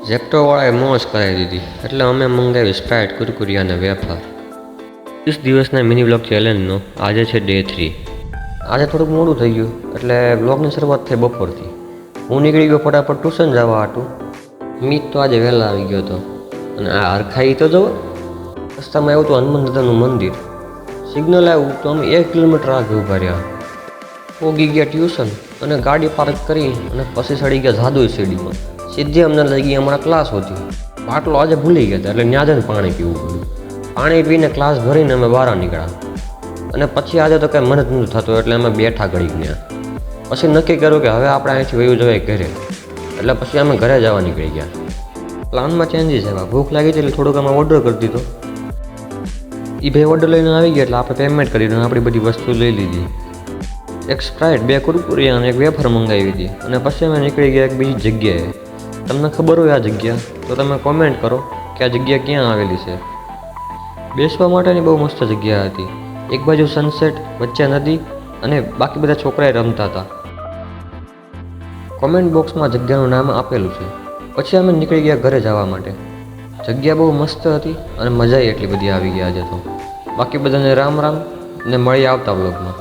ઝેપ્ટોવાળાએ મોજ કરાવી દીધી એટલે અમે મંગાવી સ્પ્રાઇટ, કુરકુરિયા અને વેફર. 30 દિવસના મિની બ્લોગ ચેલેન્જનો આજે છે ડે 3. આજે થોડુંક મોડું થઈ ગયું એટલે બ્લોગની શરૂઆત થઈ બપોરથી. હું નીકળી ગયો ફટાફટ ટ્યુશન જવા હતું. મીત તો આજે વહેલા આવી ગયો હતો અને આ હરખાઈ તો જુઓ. રસ્તામાં એવું તો હનુમાન દાદાનું મંદિર. સિગ્નલ આવ્યું તો અમે 1 કિલોમીટર આગળ ઊભા રહ્યા. પોગી ગયા ટ્યુશન અને ગાડી પાર્ક કરી અને પછી ચડી ગયા જાદુઈ સીડીમાં. સીધી અમને લઈ ગઈ અમારા ક્લાસ હતી. બાટલો આજે ભૂલી ગયા હતા એટલે ત્યાં જઈને પાણી પીવું પડ્યું. પાણી પીને ક્લાસ ભરીને અમે બહાર નીકળ્યા અને પછી આજે તો કંઈ મન જ નહોતું થતું એટલે અમે બેઠા ઘડી ગયા. પછી નક્કી કર્યું કે હવે આપણે અહીંથી વયું જવાય ઘરે, એટલે પછી અમે ઘરે જવા નીકળી ગયા. પ્લાનમાં ચેન્જીસ આવ્યા. ભૂખ લાગી હતી એટલે થોડુંક અમે ઓર્ડર કરી દીધો. એ ભાઈ ઓર્ડર લઈને આવી ગયા એટલે આપણે પેમેન્ટ કરી દીધું, આપણી બધી વસ્તુ લઈ લીધી. એક સ્પ્રાઇટ, 2 કુરકુરિયા અને એક વેફર મંગાવી હતી અને પછી અમે નીકળી ગયા એક બીજી જગ્યાએ. તમને ખબર હોય આ જગ્યા તો તમે કોમેન્ટ કરો કે આ જગ્યા ક્યાં આવેલી છે. બેસવા માટેની બહુ મસ્ત જગ્યા હતી. એક બાજુ સનસેટ, વચ્ચે નદી અને બાકી બધા છોકરાએ રમતા હતા. કોમેન્ટ બોક્સમાં જગ્યાનું નામ આપેલું છે. પછી અમે નીકળી ગયા ઘરે જવા માટે. જગ્યા બહુ મસ્ત હતી અને મજા એટલી બધી આવી ગઈ આજે તો. બાકી બધાને રામ રામ ને મળી આવતા વ્લોગમાં.